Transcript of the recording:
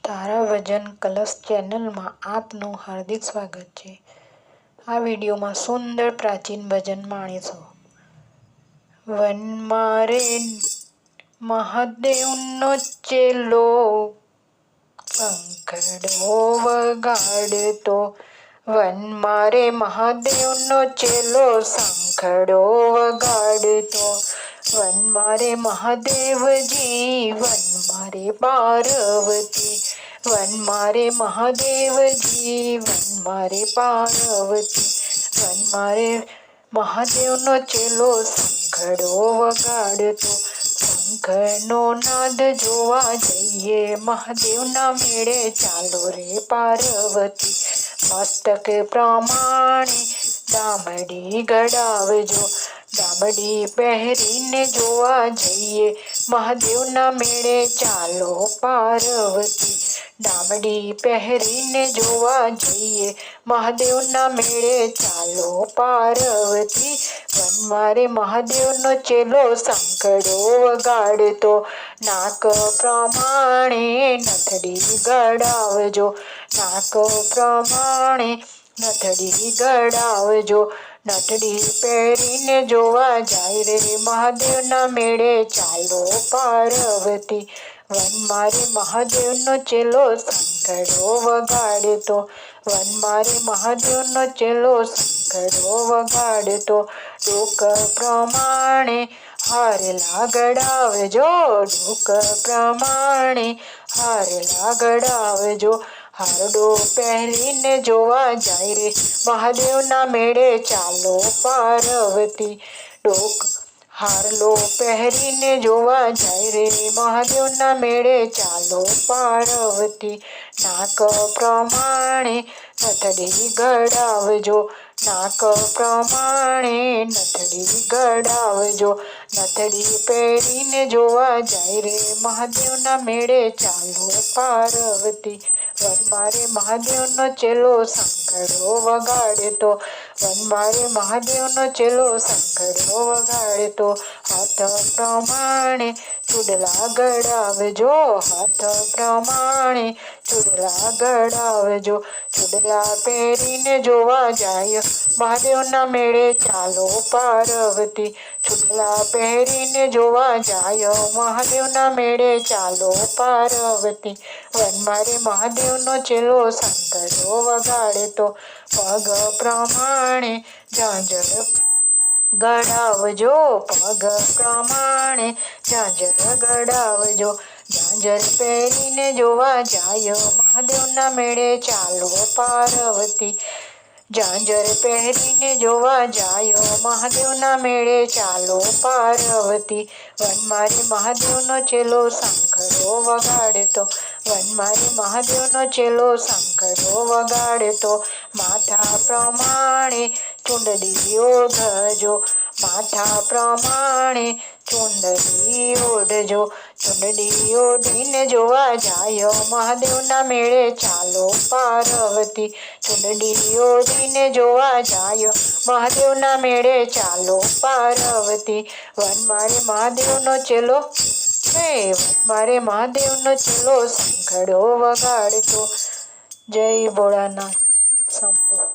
તારા ભજન કલશ ચેનલમાં આપનું હાર્દિક સ્વાગત છે। આ વિડીયોમાં સુંદર પ્રાચીન ભજન માણીશું। વનમાં રે મહાદેવનો ચેલો પંખડો વગાડતો, વનમાં રે મહાદેવનો ચેલો શંખડો વગાડતો, વનમાં રે મહાદેવજી વનમાં રે પાર્વતી, વનમાં રે મહાદેવજી વનમાં રે પાર્વતી, વનમાં રે મહાદેવનો ચેલો શંખડો વગાડતો, શંખનો નાદ જોવા જઈએ મહાદેવના મેળે ચાલો રે પાર્વતી, મસ્તક પ્રમાણે દામડી ગડાવજો, દામડી પહેરીને જોવા જઈએ મહાદેવના મેળે ચાલો પાર્વતી, દામડી પહેરીને જોવા જઈએ મહાદેવના મેળે ચાલો પાર્વતી, વનમાં રે મહાદેવનો ચેલો શંખડો વગાડતો, નાક પ્રમાણે નથડી ગડાવજો, નાક પ્રમાણે નથડી ગડાવજો, નથડી પહેરીને જોવા જાય રે મહાદેવના મેળે ચાલો પાર્વતી, વનમાં રે મહાદેવનો ચેલો શંખડો વગાડતો, વનમાં રે મહાદેવનો ચેલો શંખડો વગાડતો, ડોક પ્રમાણે હારેલા ગડાવજો, ડોક પ્રમાણે હારેલા ગડાવજો, હારડો પહેરીને જોવા જાય રે મહાદેવના મેળે ચાલો પાર્વતી, ડોક હારલો પહેરીને જોવા જાય રે મહાદેવના મેળે ચાલો પાર્વતી, નાક પ્રમાણે નથડી ગડાવજો, નાક પ્રમાણે નથડી ગડાવજો, નથડી પહેરીને જોવા જાય રે મહાદેવના મેળે ચાલો પાર્વતી, વનમાં રે મહાદેવનો ચેલો શંખડો વગાડતો, વનમાં રે મહાદેવનો ચેલો શંખડો વગાડતો, હાથ પ્રમાણે ચૂડલા ગડાવજો, હાથ પ્રમાણે ચૂડલા ગડાવજો, ચૂડલા પહેરીને જોવા જાય મહાદેવના મેળે ચાલો પાર્વતી, ચૂડલા પહેરીને જોવા જાય મહાદેવના મેળે ચાલો પાર્વતી, વનમાં રે મહાદેવનો ચેલો શંખડો વગાડતો, પગ પ્રમાણે ઝાંઝર ગડાવજો, પગ પ્રમાણે ઝાંઝર ગડાવજો, ઝાંઝર પહેરીને જોવા જાય મહાદેવના મેળે ચાલો પાર્વતી, ઝાંઝર પહેરીને જોવા જાય મહાદેવના મેળે ચાલો પાર્વતી, વનમાં રે મહાદેવનો ચેલો શંખડો વગાડતો, વનમાં રે મહાદેવનો ચેલો શંખડો વગાડતો, માથા પ્રમાણે ચુંદડી ઓઢજો, માથા પ્રમાણે ચુંદડી ઓઢજો, ચુંદડી ઓઢીને જોવા જાય મહાદેવના મેળે ચાલો પાર્વતી, ચુંદડી ઓઢીને જોવા જાય મહાદેવના મેળે ચાલો પાર્વતી, વનમાં રે મહાદેવનો ચેલો વનમાં રે મહાદેવનો ચેલો શંખડો વગાડતો। જય ભોળાનાથ શંભો।